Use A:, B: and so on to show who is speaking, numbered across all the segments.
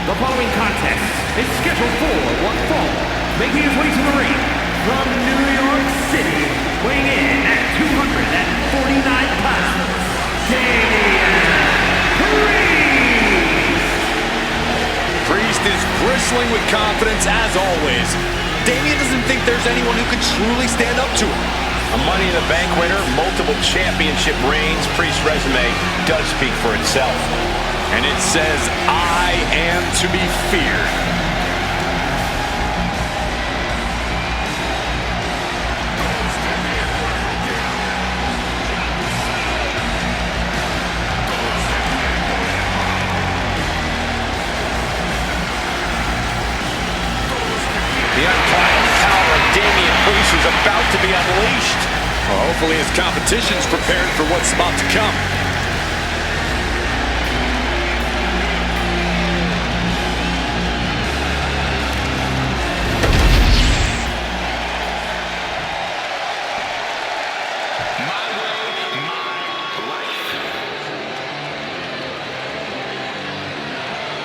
A: The following contest is scheduled for one fall, making his way to the ring from New York City, weighing in at 249 pounds, Damian
B: Priest is bristling with confidence as always. Damian doesn't think there's anyone who could truly stand up to him.
C: A Money in the Bank winner, multiple championship reigns, Priest's resume does speak for itself.
B: And it says, I am to be feared.
C: The unbridled power of Damian Priest is about to be unleashed.
B: Well, hopefully his competition's prepared for what's about to come.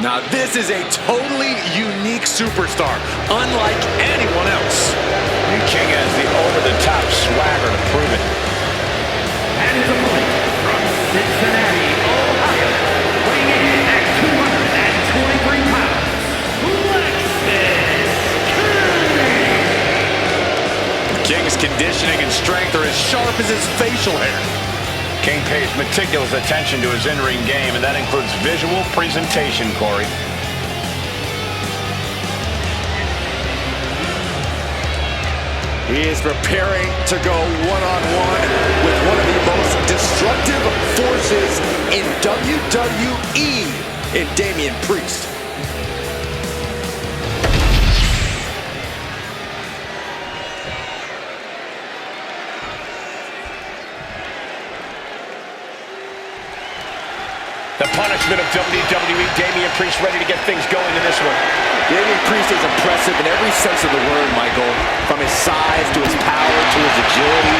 B: Now this is a totally unique superstar, unlike anyone else.
C: New King has the over-the-top swagger to prove it.
A: and his opponent from Cincinnati, Ohio, weighing in at 223 pounds, Lexis.
B: The King's conditioning and strength are as sharp as his facial hair.
C: King pays meticulous attention to his in-ring game, and that includes visual presentation, Corey.
B: He is preparing to go one-on-one with one of the most destructive forces in WWE, in Damian Priest.
C: The punishment of WWE, Damian Priest ready to get things going in this one.
B: Damian Priest is impressive in every sense of the word, Michael. From his size to his power to his agility,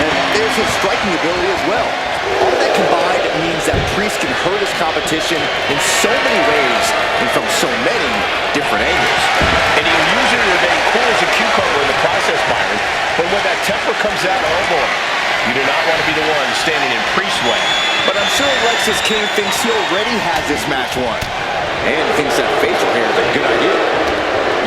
B: and there's his striking ability as well. All that combined means that Priest can hurt his competition in so many ways and from so many different angles.
C: And he'll usually remain cool as a cucumber in the process, Byron. But when that temper comes out, oh boy, you do not want to be the one standing in Priest's way.
B: But I'm sure Lexis King thinks he already has this match won. And thinks that facial hair is a good idea.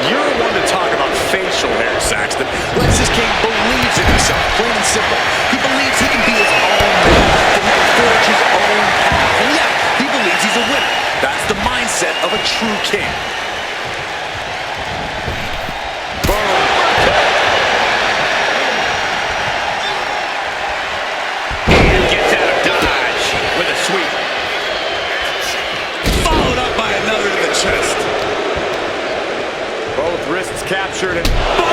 B: You're the one to talk about facial hair, Saxton. Lexis King believes in himself, plain and simple. He believes he can be his own man, that he can forge his own path. And yeah, he believes he's a winner. That's the mindset of a true king. Wrists captured and boom!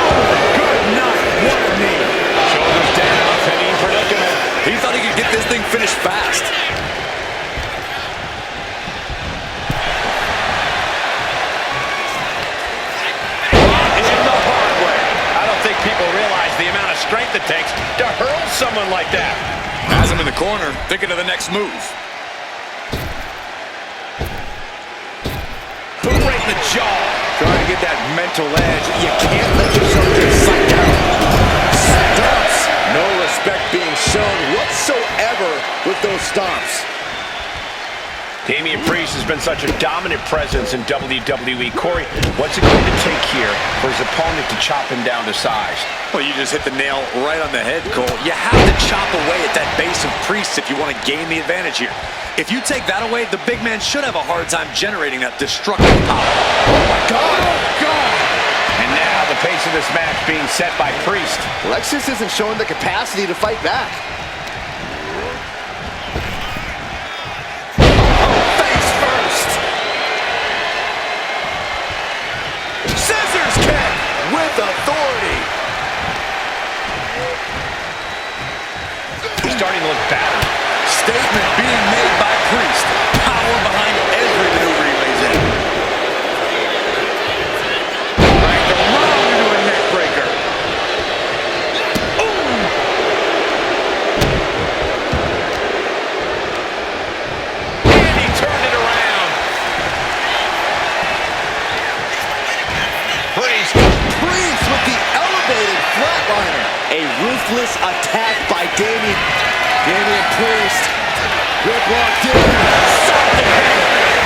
B: Good night. What a knee.
C: Shoulders down, penny predicament.
B: He thought he could get this thing finished fast.
C: In the hard way. I don't think people realize the amount of strength it takes to hurl someone like that.
B: Has him in the corner, thinking of the next move.
C: Boom right in the jaw.
B: Trying to get that mental edge. You can't let yourself get psyched out. Stomps. No respect being shown whatsoever with those stomps.
C: Damian Priest has been such a dominant presence in WWE. Corey, what's it going to take here for his opponent to chop him down to size?
B: Well, you just hit the nail right on the head, Cole. You have to chop away at that base of Priest if you want to gain the advantage here. If you take that away, the big man should have a hard time generating that destructive power. Oh, my God. Oh, God.
C: And now the pace of this match being set by Priest.
B: Lexis isn't showing the capacity to fight back. Oh, face first. Scissors kick with authority.
C: He's starting to look battered.
B: Statement being made by Priest. Power behind every maneuver he lays in. Right the wrong into a neck breaker. Ooh. And he turned it around. ruthless attack by Damian. Damian Priest. Grip locked in.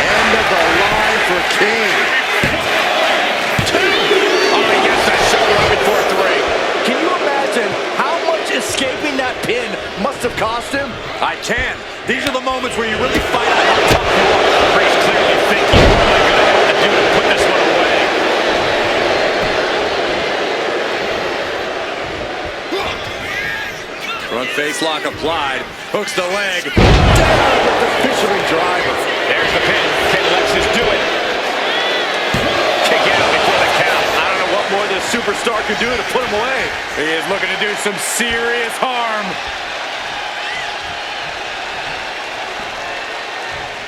B: End of the line for King.
C: Oh, he gets that shoulder up before 3.
B: Can you imagine how much escaping that pin must have cost him?
C: I can. These are the moments where you really find out how tough you are. Priest clearly thinking, what am I going to have to do to put this one away?
B: Front face lock applied. Hooks the leg. Down with the fishery driver.
C: There's the pin. Can Lexis do it? Kick out before the count.
B: I don't know what more this superstar can do to put him away.
C: He is looking to do some serious harm.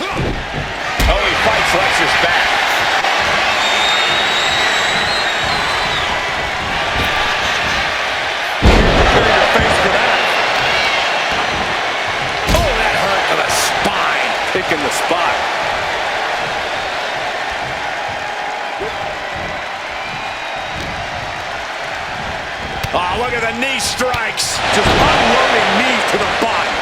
C: Oh, he fights Lexis back.
B: Prepare your face for that. Oh, that hurt to the spine. Picking the spot.
C: Oh, look at the knee strikes.
B: Just unloading knees to the body.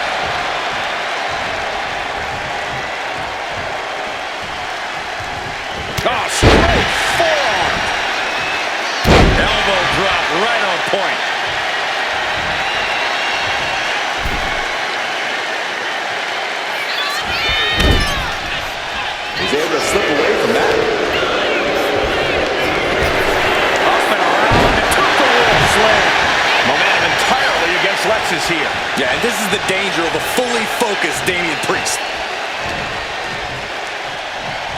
C: Oh, straight forearm.
B: Elbow drop right on point. He's able to slip away from that.
C: Up and around and took the wall slam. Momentum entirely against Lexis here.
B: Yeah, and this is the danger of a fully focused Damian Priest.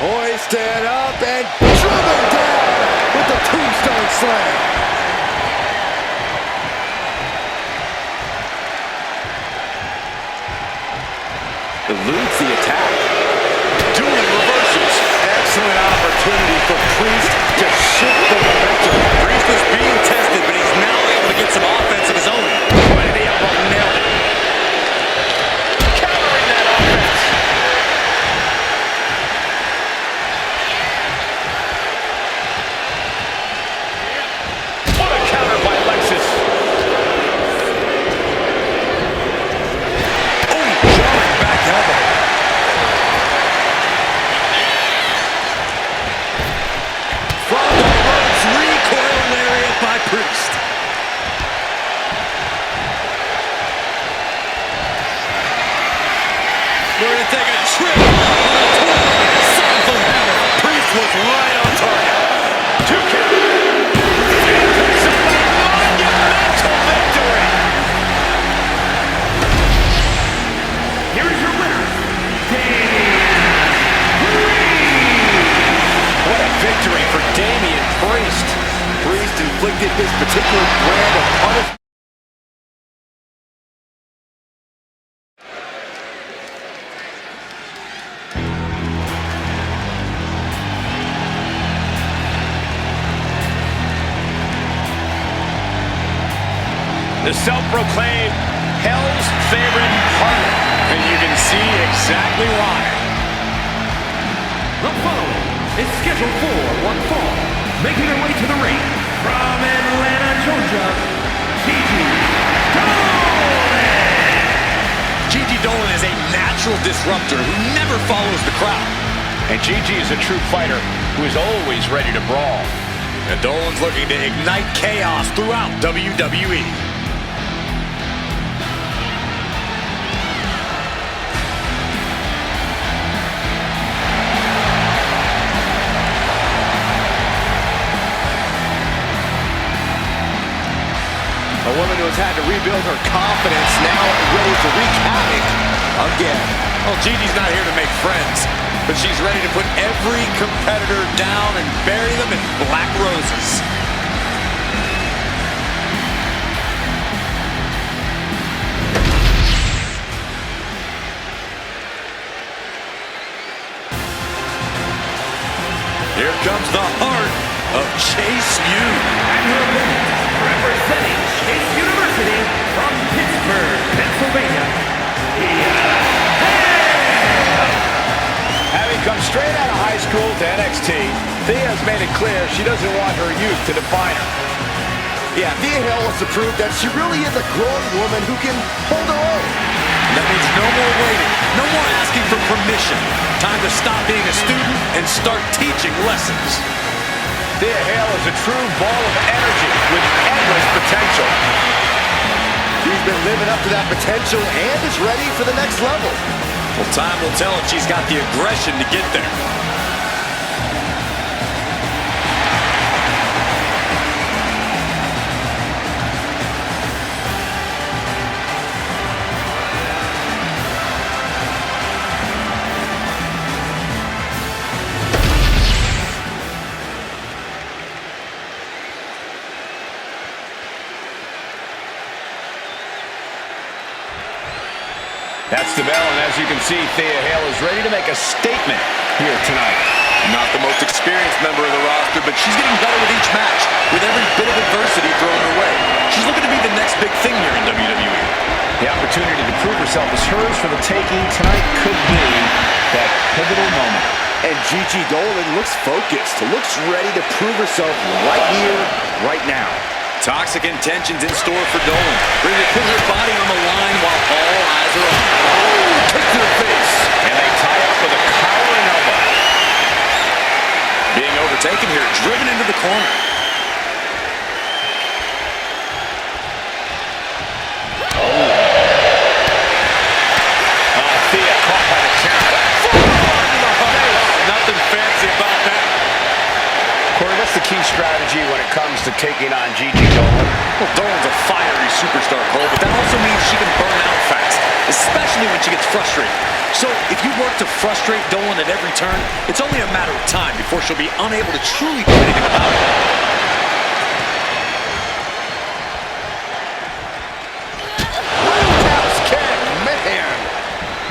B: Hoisted up and driven down with the tombstone slam. Eludes the attack. Doing reversals. Excellent opportunity for Priest to shift the momentum. Priest is being tested, but he's now able to get some offense of his own.
C: Right in the elbow, nailed it. Countering that offense. What a counter by Lexis.
B: Oh, jumping back elbow. From the ropes, recoil lariat by Priest. We're going to take a trip on a tour. Soulful hammer. Priest was right on target.
C: 2 count. And picks up a monumental victory.
A: Here is your winner, Damian Priest.
C: What a victory for Damian Priest.
B: Priest inflicted this particular brand of punishment.
C: The self-proclaimed Hell's favorite partner.
B: And you can see exactly why.
A: The following is scheduled for one fall, making her way to the ring from Atlanta, Georgia, Gigi Dolin.
B: Gigi Dolin is a natural disruptor who never follows the crowd.
C: And Gigi is a true fighter who is always ready to brawl.
B: And Dolin's looking to ignite chaos throughout WWE. A woman who has had to rebuild her confidence, now ready to wreak havoc again. Well, Gigi's not here to make friends, but she's ready to put every competitor down and bury them in black roses. Here comes the heart of Chase U.
A: And her opponent, representing Chase University from Pittsburgh, Pennsylvania, Thea.
C: Having come straight out of high school to NXT, Thea has made it clear she doesn't want her youth to define her.
B: Yeah, Thea wants to prove that she really is a grown woman who can hold her own.
D: That means no more waiting, no more asking for permission. Time to stop being a student and start teaching lessons.
C: Thea is a true ball of energy with endless potential.
B: She's been living up to that potential and is ready for the next level.
D: Well, time will tell if she's got the aggression to get there.
C: That's the bell, and as you can see, Thea is ready to make a statement here tonight.
D: Not the most experienced member of the roster, but she's getting better with each match, with every bit of adversity thrown her way. She's looking to be the next big thing here in WWE.
C: The opportunity to prove herself is hers for the taking tonight could be that pivotal moment.
B: And Gigi Dolin looks focused, looks ready to prove herself right here, right now.
D: Toxic intentions in store for Dolin, ready to put her body on the line while all eyes are on her. Oh, kick to the face.
C: And they tie up with a cowering elbow.
D: Being overtaken here, driven into the corner.
C: Thea caught by the counter.
D: Nothing fancy about that.
C: Corey, what's the key strategy when it comes to taking on Gigi Dolin?
D: Well, Dolin's a fiery superstar, Cole, but that also means she can burn out fast, especially when she gets frustrated. So if you work to frustrate Dolin at every turn, it's only a matter of time before she'll be unable to truly do anything about it.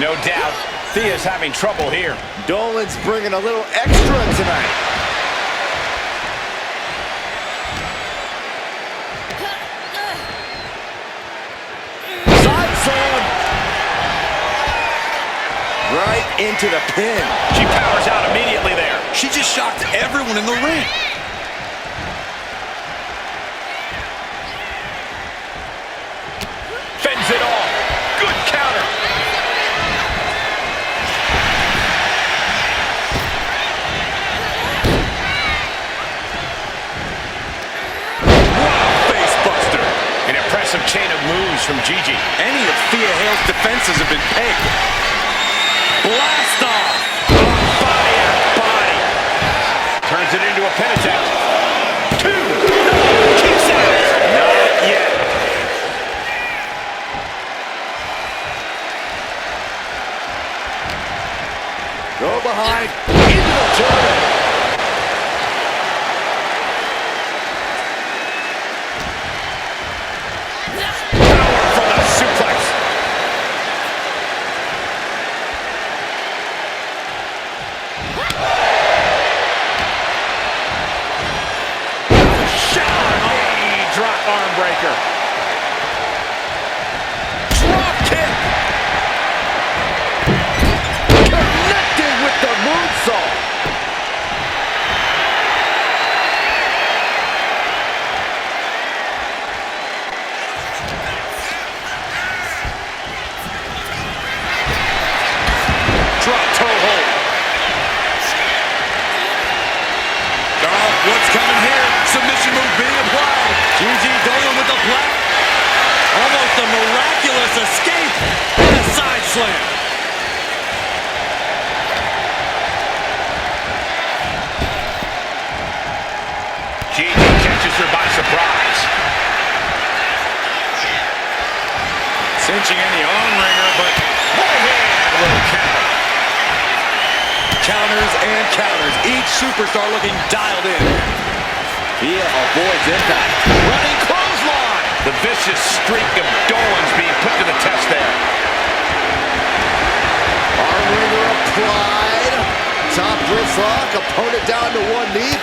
C: No doubt, Thea's having trouble here.
B: Dolin's bringing a little extra tonight. Side slam. Right into the pin.
C: She powers out immediately there.
D: She just shocked everyone in the ring.
C: Fends it off. Good counter. An impressive chain of moves from Gigi.
D: Any of Thea Hale's defenses have been pegged. Blast off!
C: Body after body. Turns it into a pin attempt. Two. Keeps out. Not yet.
B: Go behind. Into the German.
C: Breaker.
B: Drop kick. Connected with the moonsault.
C: Drop toe hold.
D: Oh, what's coming here? Submission move being applied. Gigi Dolin with the block. Almost a miraculous escape. And a side slam.
C: Gigi catches her by surprise.
D: Cinching in the arm wringer, but
C: Right hand will counter.
D: counters and counters. Each superstar looking dialed in.
B: Thea avoids impact.
C: Running clothesline. The vicious streak of Dolin's being put to the test there.
B: Arm wringer applied. Top wrist lock. Opponent down to one knee.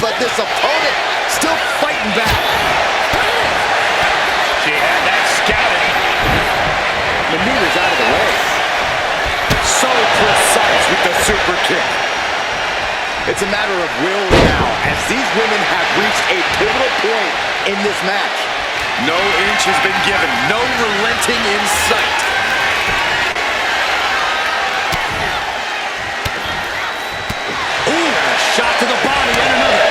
B: But this opponent still fighting back.
C: She had that scouted.
B: Maneuvers out of the way. So precise with the super kick. It's a matter of will now, as these women have reached a pivotal point in this match.
D: No inch has been given, no relenting in sight. Ooh, a shot to the body and another.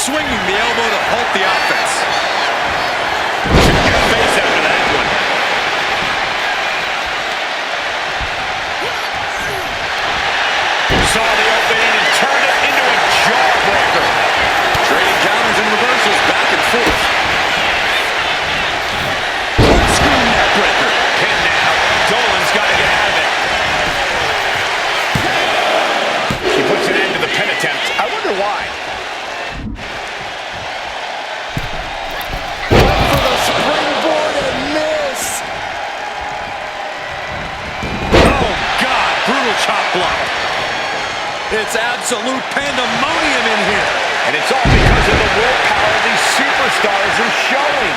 D: Swinging the elbow to halt the offense. Face after that one. Saw the opening and turned it into a jawbreaker. Trading counters and reversals back and forth. Screw neck breaker. Pin now. Dolin's got to get out of it. He puts an end to the pin attempt. I wonder why.
B: Springboard and miss.
D: Oh, God. Brutal chop block. It's absolute pandemonium in here.
C: And it's all because of the willpower these superstars are showing.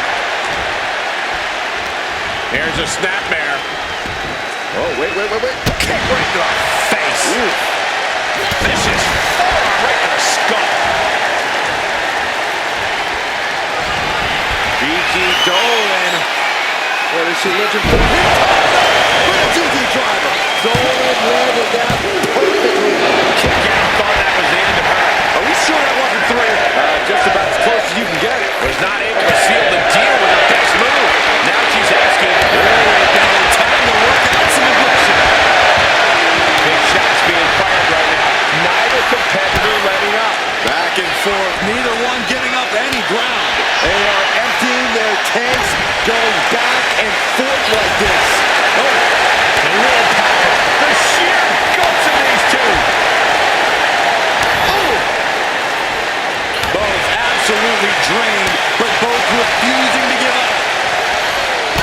C: Here's a snapmare.
B: Oh, wait.
C: Kick right to the face. Ooh. Vicious forearm right to the skull.
B: Gigi Dolin. What is she looking for? With a Gigi driver. Dolin landed that perfectly.
C: Kick out. Thought that was the end of her.
B: Are we sure that wasn't three? Just about as close as you can get it.
C: Was not able to seal the deal with her best move. Now she's asking.
D: Time to work out some aggression.
C: Big shots being fired right now. Neither competitor letting up.
D: Back and forth. Neither one giving up any ground.
B: They are emptying their tanks, going back and forth like this.
C: Oh, the willpower. The sheer guts of these two.
B: Oh!
D: Both absolutely drained, but both refusing to give up.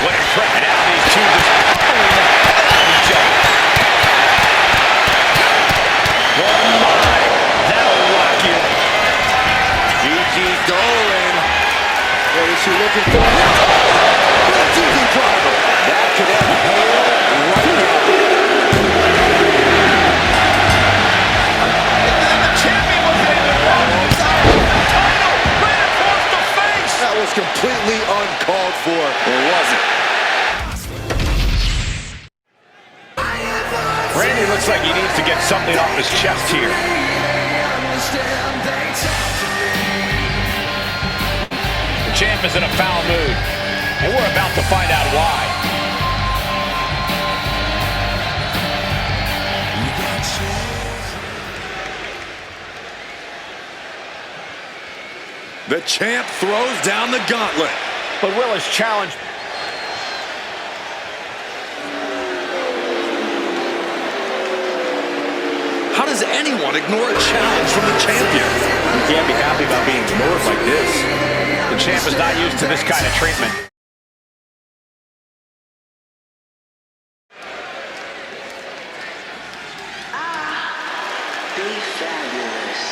C: What impressive. Now these two just pulling the hell out of each other. Oh my. That'll rock you.
B: Gigi Dolin. What is she looking for? With a Gigi driver. That could end hell right now.
C: And the champion wasn't even wrong. The title right across the face.
B: That was completely uncalled for.
D: Or was it?
C: Randy looks like he needs to get something off his chest here. The champ is in a foul mood, and we're about to find out why.
D: The champ throws down the gauntlet.
C: But Will has challenged.
D: How does anyone ignore a challenge from the champion?
C: You can't be happy about being ignored like this. The champ is not used to this kind of treatment.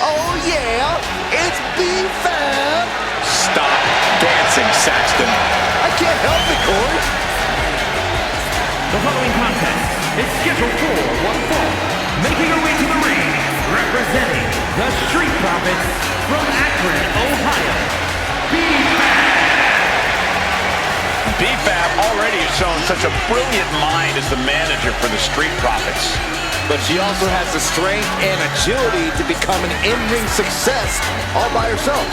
B: Oh yeah, it's B-Fab.
D: Stop dancing, Saxton.
B: I can't help it, Corey.
A: The following contest is scheduled for one fall. Making her way to the ring, representing the Street Profits from Akron, Ohio, B-Fab.
C: B-Fab already has shown such a brilliant mind as the manager for the Street Profits.
B: But she also has the strength and agility to become an in-ring success all by herself.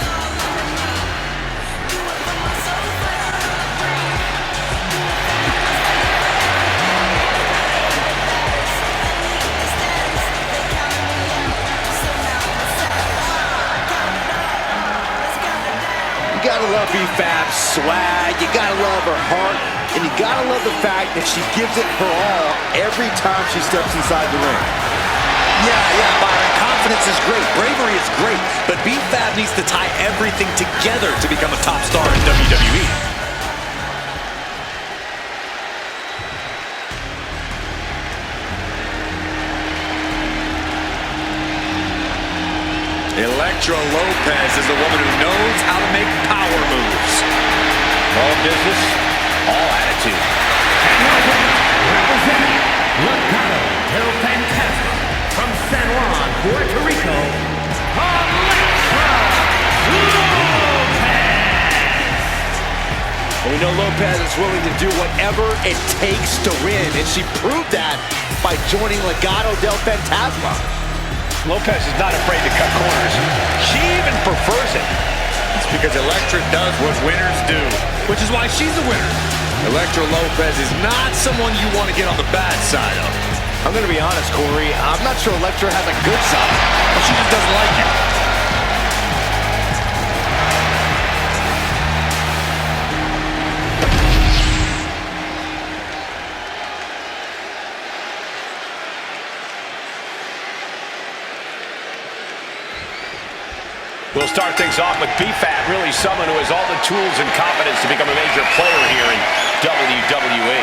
B: You gotta love B-Fab's swag, you gotta love her heart, and you gotta love the fact that she gives it her all every time she steps inside the ring.
D: Yeah, Byron, confidence is great, bravery is great, but B-Fab needs to tie everything together to become a top star in WWE. Elektra Lopez is a woman who knows how to make power moves.
C: All business, all attitude.
A: Representing Legado del Fantasma from San Juan, Puerto Rico, Elektra Lopez!
B: We know Lopez is willing to do whatever it takes to win, and she proved that by joining Legado del Fantasma.
C: Lopez is not afraid to cut corners. She even prefers it.
D: It's because Elektra does what winners do, which is why she's a winner. Elektra Lopez is not someone you want to get on the bad side of.
B: I'm going to be honest, Corey. I'm not sure Elektra has a good side.
D: But she just doesn't like you.
C: We'll start things off with B-Fab, really someone who has all the tools and confidence to become a major player here in WWE.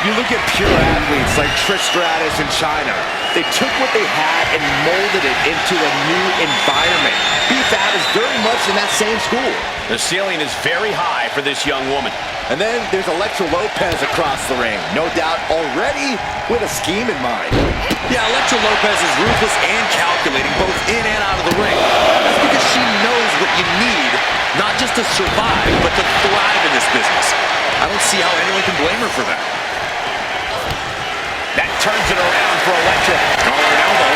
B: You look at pure athletes like Trish Stratus in China. They took what they had and molded it into a new environment. B-Fab is very much in that same school.
C: The ceiling is very high for this young woman.
B: And then there's Elektra Lopez across the ring. No doubt already with a scheme in mind.
D: Yeah, Elektra Lopez is ruthless and calculating both in and out of the ring. That's because she knows what you need, not just to survive, but to thrive in this business. I don't see how anyone can blame her for that.
C: That turns it around for Elektra.
D: Collar and elbow.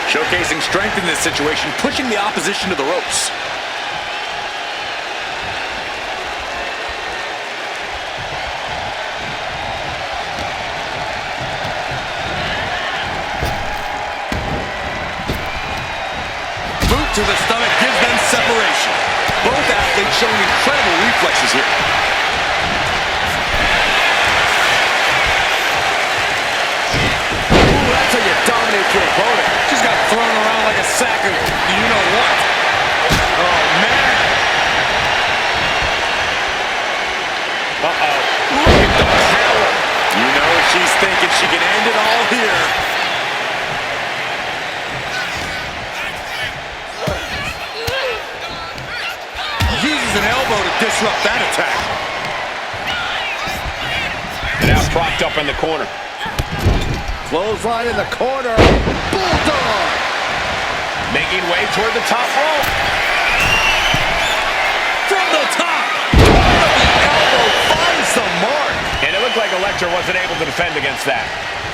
D: Showcasing strength in this situation, pushing the opposition to the ropes. Boot to the stomach gives them separation. Both athletes showing incredible reflexes here.
B: Ooh, that's how you dominate your opponent.
D: Just got thrown around like a sack of you-know-what. Oh, man. Uh-oh. Look at the power. You know she's thinking she can end it all here. Uses an elbow to disrupt that attack.
C: Now propped up in the corner.
B: Clothesline in the corner. Bulldog.
C: Making way toward the top rope.
D: From the top. The elbow finds the mark.
C: And it looked like Elektra wasn't able to defend against that.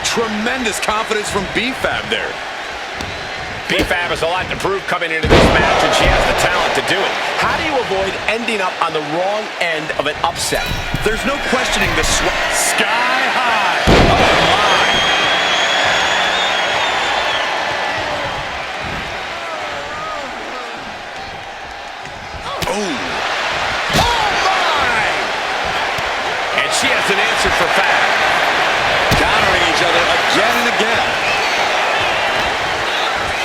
D: Tremendous confidence from B-Fab there.
C: B-Fab has a lot to prove coming into this match, and she has the talent to do it. How do you avoid ending up on the wrong end of an upset?
D: There's no questioning the sky high. Oh, my. Oh. Oh, my.
C: And she has an answer for Fab.
D: Countering each other again and again.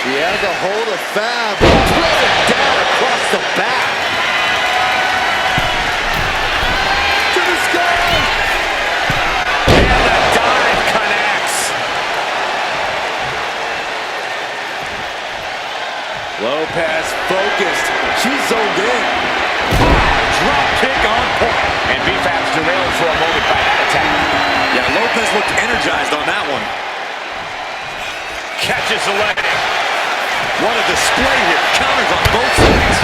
B: She has a hold of Fab. Throws it down across the back. To the sky.
C: And the dive connects.
B: Lopez focused. She's zoned in.
D: Drop kick on point.
C: And B-Fab's derailed for a moment by that attack.
D: Yeah, Lopez looked energized on that one.
C: Catches the leg.
D: What a display here. Counters on both sides.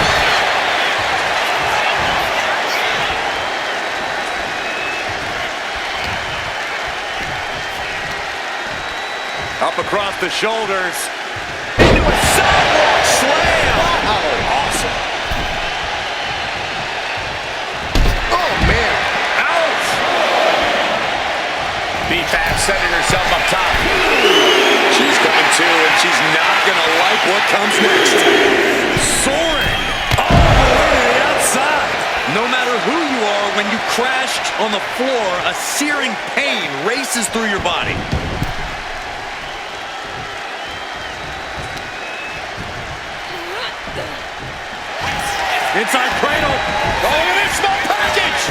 D: Up across the shoulders. Into a sidewalk slam.
B: Wow.
D: Awesome.
B: Oh, man.
D: Ouch.
C: B-Fab setting herself up top.
D: She's coming to, and she's not going to like what comes next. Soaring all the way to the outside. No matter who you are, when you crash on the floor, a searing pain races through your body. Inside cradle. Oh, look at this small package.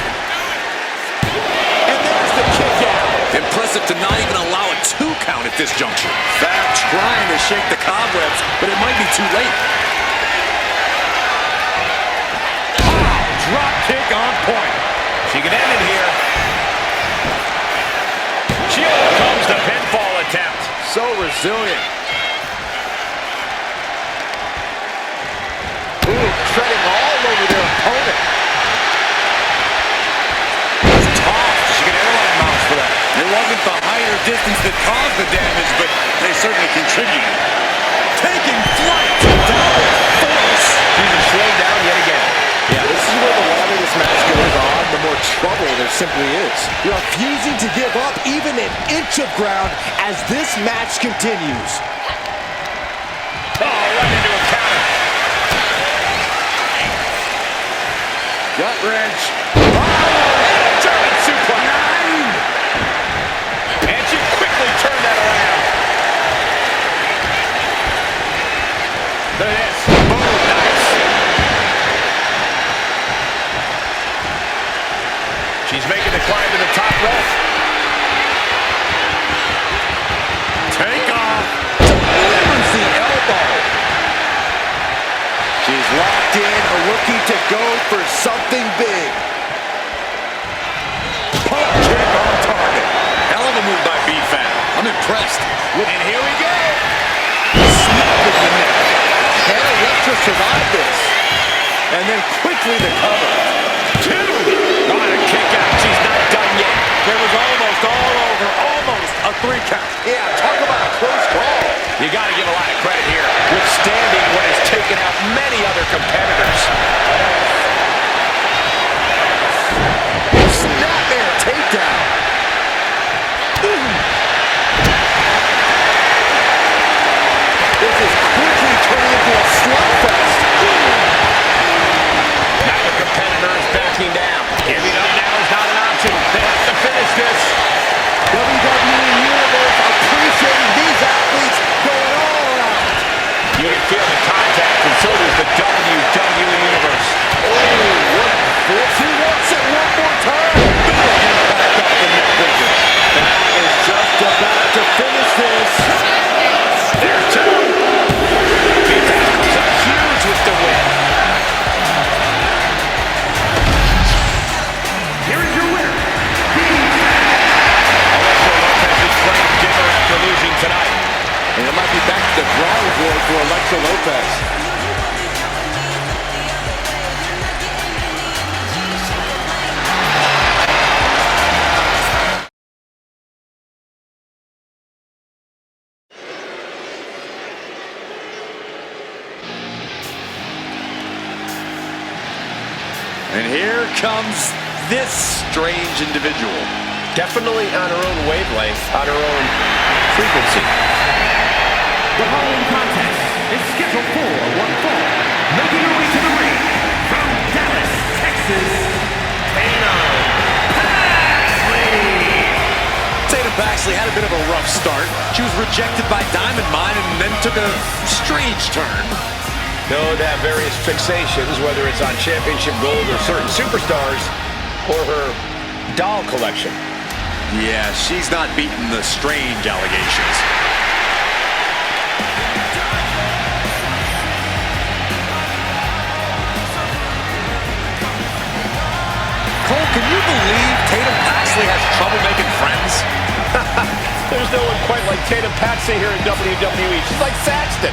D: And there's the kick out. Impressive impressive to not even allow a 2 count at this juncture. Fab trying to shake the cobwebs, but it might be too late.
C: Drop kick on point. She can end it here. She overcomes the pinfall attempt.
B: So resilient. Ooh, treading all over their opponent.
C: She can airline mounts for that.
D: It wasn't the height or distance that caused the damage, but they certainly contributed. Taking flight down force.
C: She's been slowed down yet again.
B: Yeah, this is where the longer this match goes on, the more trouble there simply is. Refusing to give up even an inch of ground as this match continues.
C: Oh, right into a counter.
B: Gut wrench.
C: German suplex. And she quickly turned that around. Look at this. Boom, nice. She's making the climb to the top rope.
B: Take off. Delivers the elbow. She's locked in, looking to go for something big. Pump kick on target.
D: Hell of a move by B-Fab. I'm impressed.
C: And here we go.
B: Snap in the neck. Can Elektra survive this? And then quickly the cover.
C: 2. On a kick out. She's not done yet.
D: There was almost a 3 count.
B: Yeah, talk about a close call.
C: You got to give a lot of credit here, withstanding what has taken out many other competitors.
B: Snapmare takedown. This is quickly turning into a slugfest.
C: Now the competitor is backing down. Giving up now is not an option. They have to finish this.
B: WWE Universe appreciating these athletes going all out.
C: You can feel the contact, and so does the WWE Universe.
B: Oh, what a flip. She wants it one more time. Back off the neck breaker. That is just about to finish this.
C: There's 2. B-Fab comes up huge with the win.
A: Here is your winner,
C: Lopez's flame dimmer after losing tonight.
B: And it might be back to the drawing board for Elektra Lopez.
D: And here comes this strange individual.
C: Definitely on her own wavelength, on her own frequency.
A: The following contest is scheduled for one fall. Making her way to the ring from Dallas, Texas, Tatum
D: Paxley had a bit of a rough start. She was rejected by Diamond Mine and then took a strange turn.
C: Though that various fixations, whether it's on championship gold or certain superstars, or her doll collection.
D: Yeah, she's not beating the strange allegations. Cole, can you believe Tatum Paxley has trouble making friends?
C: There's no one quite like Tatum Paxley here in WWE. She's like Saxton.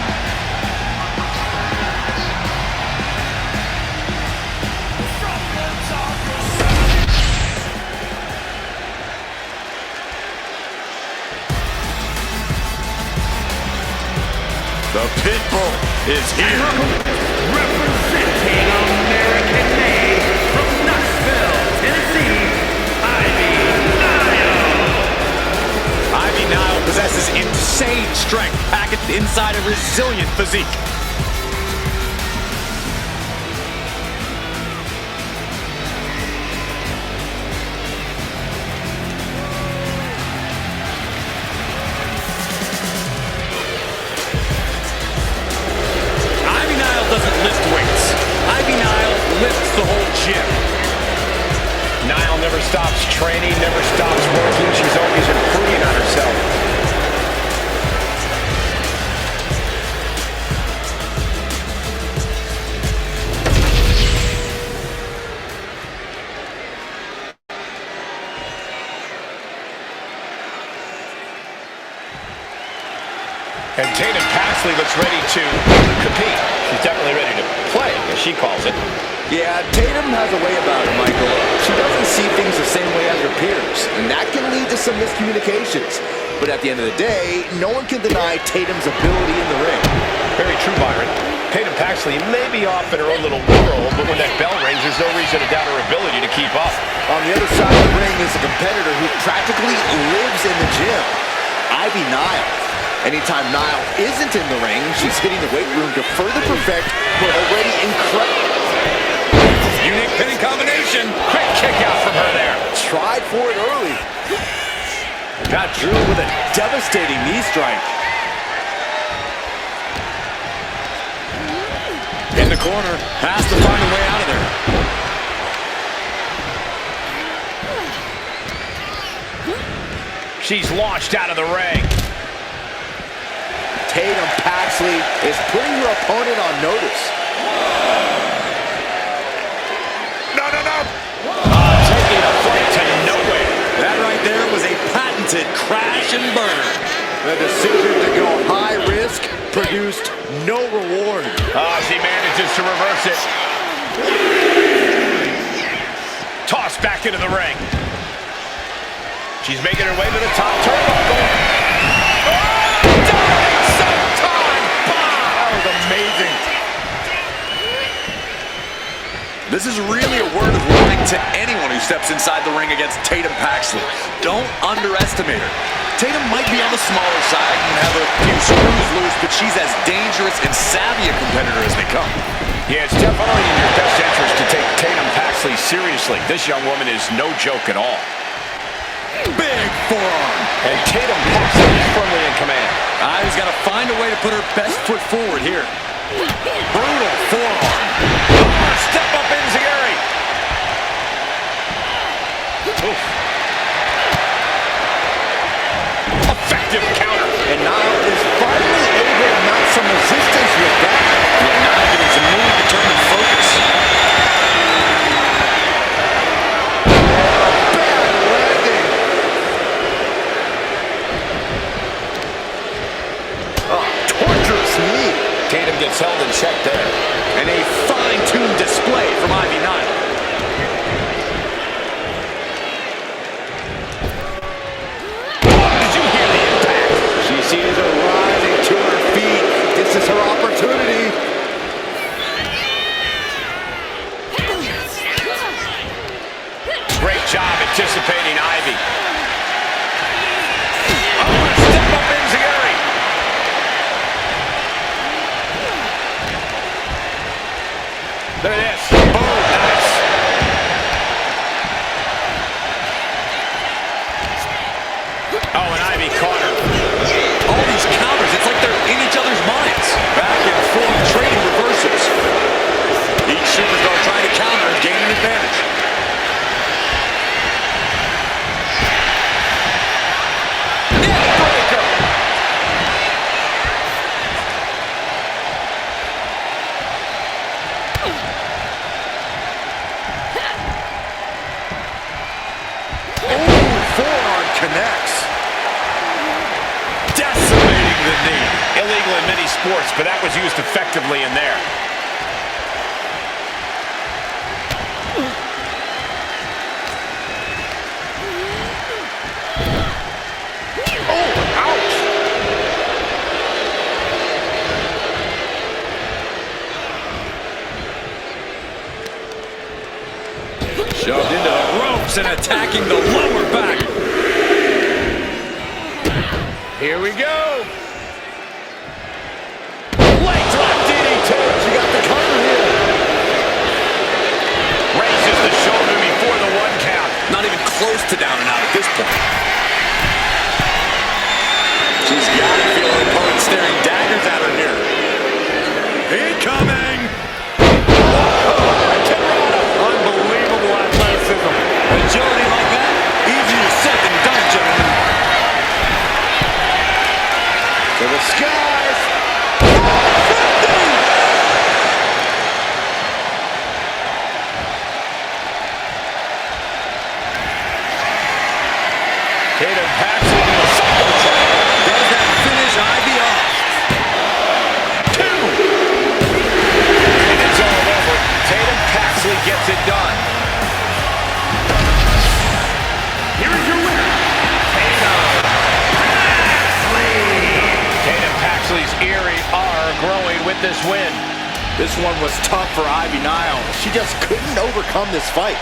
D: The Pitbull is here.
A: representing American-made from Knoxville, Tennessee,
D: Nile possesses insane strength packaged inside a resilient physique. Nile doesn't lift weights. Nile lifts the whole gym.
C: Nile never stops training, never stops working. She's always improving himself. And Tatum Paxley looks ready to compete. She's definitely ready to play, as she calls it.
B: Yeah, Tatum has a way about her, Michael. She doesn't see things the same way as her peers, and that can lead to some miscommunications. But at the end of the day, no one can deny Tatum's ability in the ring.
C: Very true, Byron. Tatum Paxley may be off in her own little world, but when that bell rings, there's no reason to doubt her ability to keep up.
B: On the other side of the ring is a competitor who practically lives in the gym, Nile. Anytime Nile isn't in the ring, she's hitting the weight room to further perfect her already incredible.
D: Unique pinning combination.
C: Quick kick out from her there.
B: Tried for it early.
D: Got drilled with a devastating knee strike. In the corner. Has to find a way out of there.
C: She's launched out of the ring.
B: Tatum Paxley is putting her opponent on notice.
C: No. Taking a fight to nowhere.
D: That right there was a patented crash and burn.
B: The decision to go high risk produced no reward.
C: She manages to reverse it. Tossed back into the ring. She's making her way to the top turnbuckle.
B: Amazing.
D: This is really a word of warning to anyone who steps inside the ring against Tatum Paxley. Don't underestimate her. Tatum might be on the smaller side and have a few screws loose, but she's as dangerous and savvy a competitor as they come.
C: Yeah, it's definitely in your best interest to take Tatum Paxley seriously. This young woman is no joke at all.
D: Big forearm.
C: And Tatum Paxley is firmly in command.
D: He's got to find a way to put her best foot forward here. Brutal forearm.
C: Step up Enziguri. Effective counter.
B: And Nile is finally able to mount some resistance with that.
D: Yeah, Nile getting some really determined focus.
C: Tatum gets held in check there.
D: And a fine-tuned display from Nile.
C: Did you hear the impact?
B: She sees her rising to her feet. This is her opportunity.
C: Great job anticipating Ivy. Step up Enziguri. Look at this. Boom. Nice. Oh, and Ivy caught her.
D: All these counters, it's like they're in each other's minds. Back and forth trading reversals. Each superstar trying to counter and gain an advantage.
C: Neckbreaker.
B: Forearm connects.
C: Decimating the knee. Illegal in many sports, but that was used effectively in there. Oh, ouch.
D: Shoved into the ropes and attacking the lower back.
C: Here we go. Leg drop DDT.
B: She got the cover here.
C: Raises the shoulder before the 1 count.
D: Not even close to down and out at this point. She's got to feel her opponent staring daggers at her here. Incoming!
C: Unbelievable athleticism.
D: Agility like that, easier said than done, gentlemen.
B: To the skies.
C: Tatum Paxley on the side of the track.
D: Does that finish Ivy off?
C: 2. And it's all over. Tatum Paxley gets it done.
A: Here is your winner, Tatum Paxley.
C: Tatum Paxley's eerie aura growing with this win.
B: This one was tough for Ivy Nile. She just couldn't overcome this fight.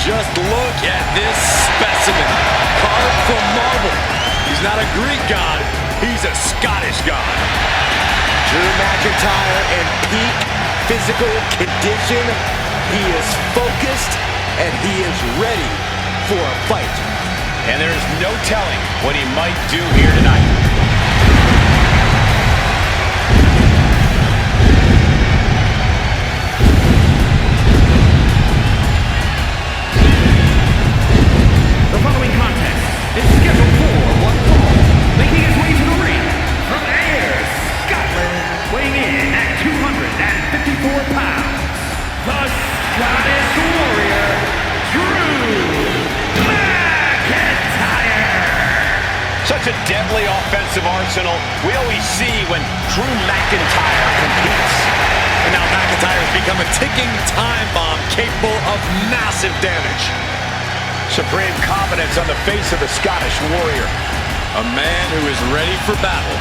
D: Just look at this specimen. Carved from marble. He's not a Greek god. He's a Scottish god.
B: Drew McIntyre in peak physical condition. He is focused and he is ready for a fight.
C: And there is no telling what he might do here tonight.
A: The following contest is scheduled for one fall. Making his way to the ring from Ayr, Scotland, weighing in at 254 pounds, the Scottish Warrior, Drew McIntyre.
C: Such a deadly offensive arsenal we always see when Drew McIntyre competes.
D: And now McIntyre has become a ticking time bomb capable of massive damage.
C: Supreme confidence on the face of the Scottish Warrior.
D: A man who is ready for battle.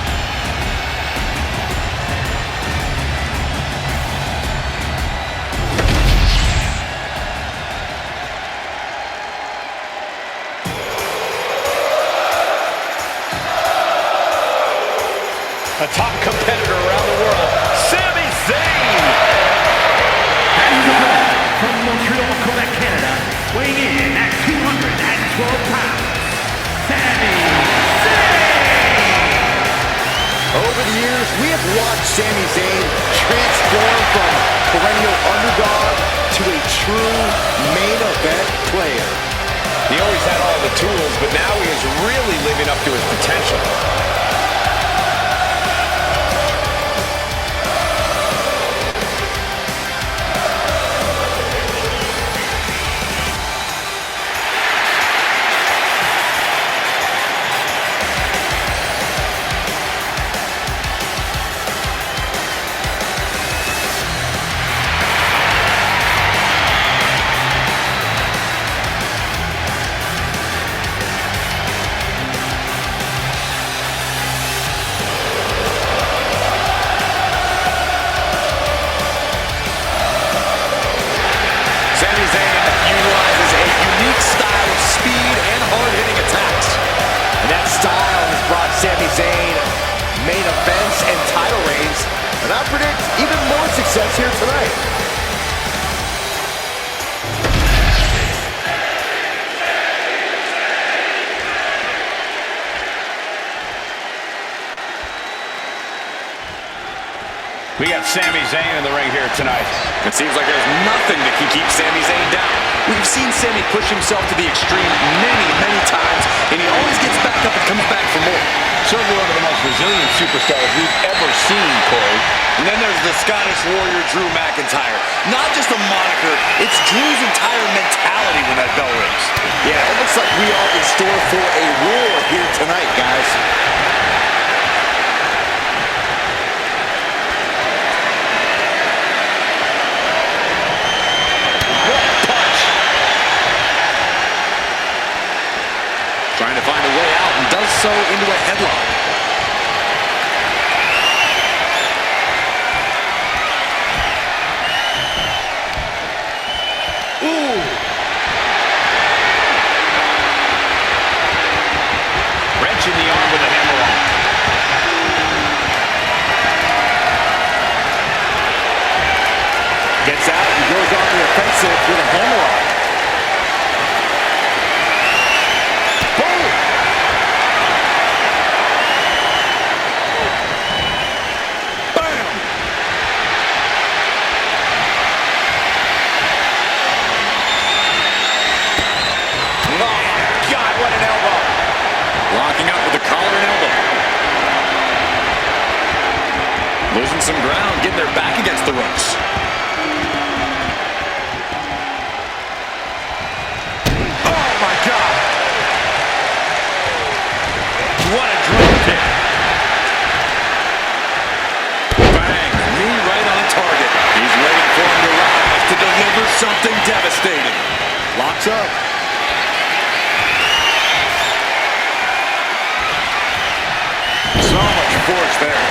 C: A top competitor around the world, Sami Zayn.
A: And the winner from Montreal, Quebec, Canada, weighing in at 212 pounds, Sami Zayn.
B: Over the years, we have watched Sami Zayn transform from perennial underdog to a true main event player.
C: He always had all the tools, but now he is really living up to his potential.
B: Sami Zayn main events and title reigns, and I predict even more success here tonight.
C: We got Sami Zayn in the ring here tonight.
D: It seems like there's nothing that can keep Sami Zayn down. We've seen Sami push himself to the extreme many, many times, and he always gets back up and comes back for more.
C: Certainly one of the most resilient superstars we've ever seen, Corey.
D: And then there's the Scottish Warrior, Drew McIntyre. Not just a moniker, it's Drew's entire mentality when that bell rings.
B: Yeah, it looks like we are in store for a war here tonight, guys.
D: Trying to find a way out and does so into a headlock.
C: Ooh! Wrenching the arm with a hammerlock. Gets
D: kicks out and goes on the offensive with a hammerlock. Boom! Bam! Oh, God, what an elbow! Locking up with the collar and elbow. Losing some ground, getting their back against the ropes. Oh, my God. What a drop kick. Bang. Knee right on target. He's waiting for him to rise to deliver something devastating. Locks up. So much force there.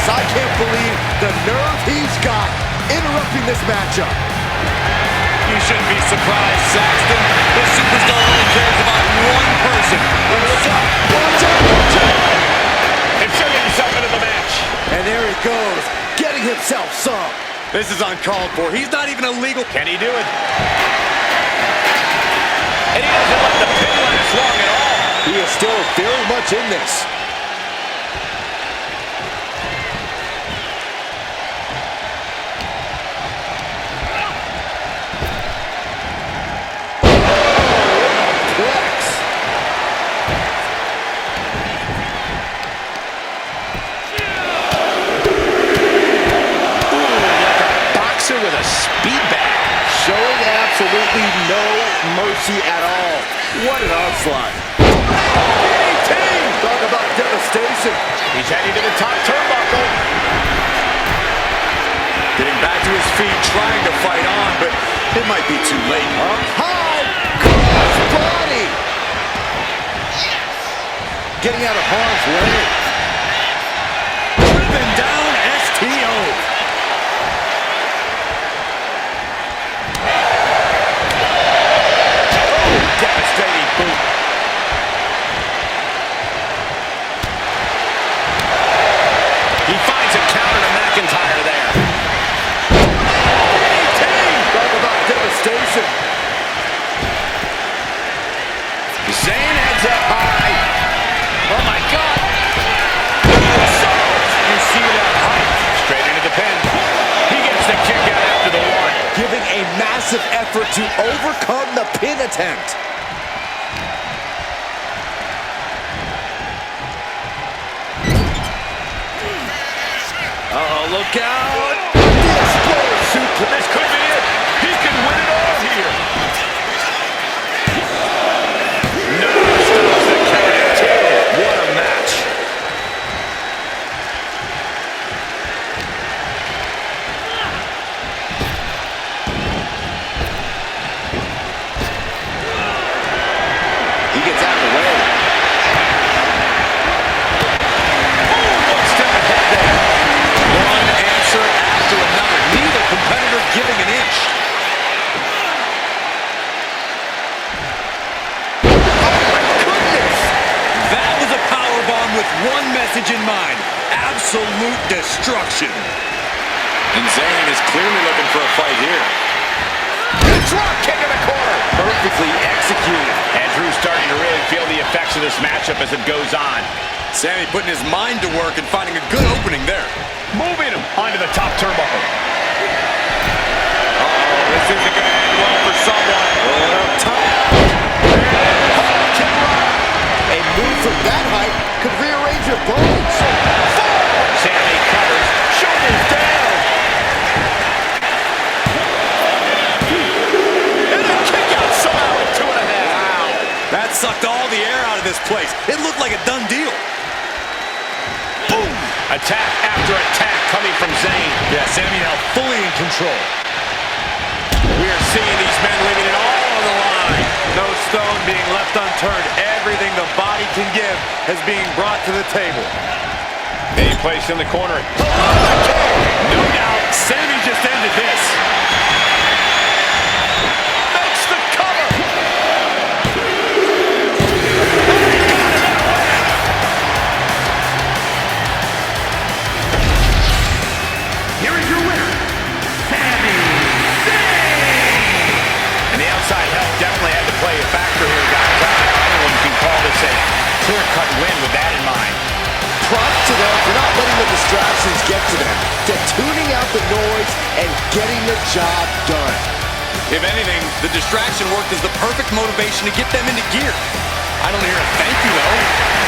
B: I can't believe the nerve he's got interrupting this matchup.
D: You shouldn't be surprised, Saxton. This superstar only cares about one person.
B: Watch out! Watch out! Watch out!
C: Inserting himself into the match.
B: And there he goes, getting himself some.
D: This is uncalled for. He's not even illegal.
C: Can he do it? And he doesn't let the pin last long at all.
B: He is still very much in this.
C: With a speed bag.
B: Showing absolutely no mercy at all. What an onslaught. Talk about devastation.
C: He's heading to the top turnbuckle.
D: Getting back to his feet, trying to fight on, but it might be too late.
B: Up high, cross body. Getting out of harm's way.
D: Driven down, STO.
C: Devastating boot. He finds a counter to McIntyre there.
B: Talk about devastation.
C: Zayn heads up high. Oh my God. You see that height. Straight into the pin. He gets the kick out after the one.
B: Giving a massive effort to overcome the pin attempt.
D: Uh-oh, look out!
C: This could be it. He can win it all here. No, stops the count too. What a match.
B: He gets out of the way.
C: One step ahead there.
D: One answer after another. Neither competitor giving an inch.
B: Oh my goodness!
D: That was a powerbomb with one message in mind. Absolute destruction. And Zayn is clearly looking for a fight here.
C: Good drop kick in the corner.
B: Perfectly executed.
C: And Drew's starting to really feel the effects of this matchup as it goes on.
D: Sami putting his mind to work and finding a good opening there.
C: Moving him onto the top turnbuckle.
D: Uh-oh, this isn't going to end well for someone. Rolling up top.
B: A move from that height could rearrange your bones.
C: Sami covers, shoulders down. And a kick out somehow at 2.5. Wow.
D: That sucked all the air out of this place. It looked like a done deal.
C: Boom. Attack after attack coming from Zayn.
D: Yeah, Sami now fully in control.
C: We are seeing these men leaving it all on the line.
E: No stone being left unturned. Everything the body can give is being brought to the table.
C: Any place in the corner.
D: No doubt, Sami just ended this.
C: Makes the cover. clear-cut win with that in mind.
B: Props to them for not letting the distractions get to them, to tuning out the noise and getting the job done.
D: If anything, the distraction worked as the perfect motivation to get them into gear. I don't hear a thank you, though.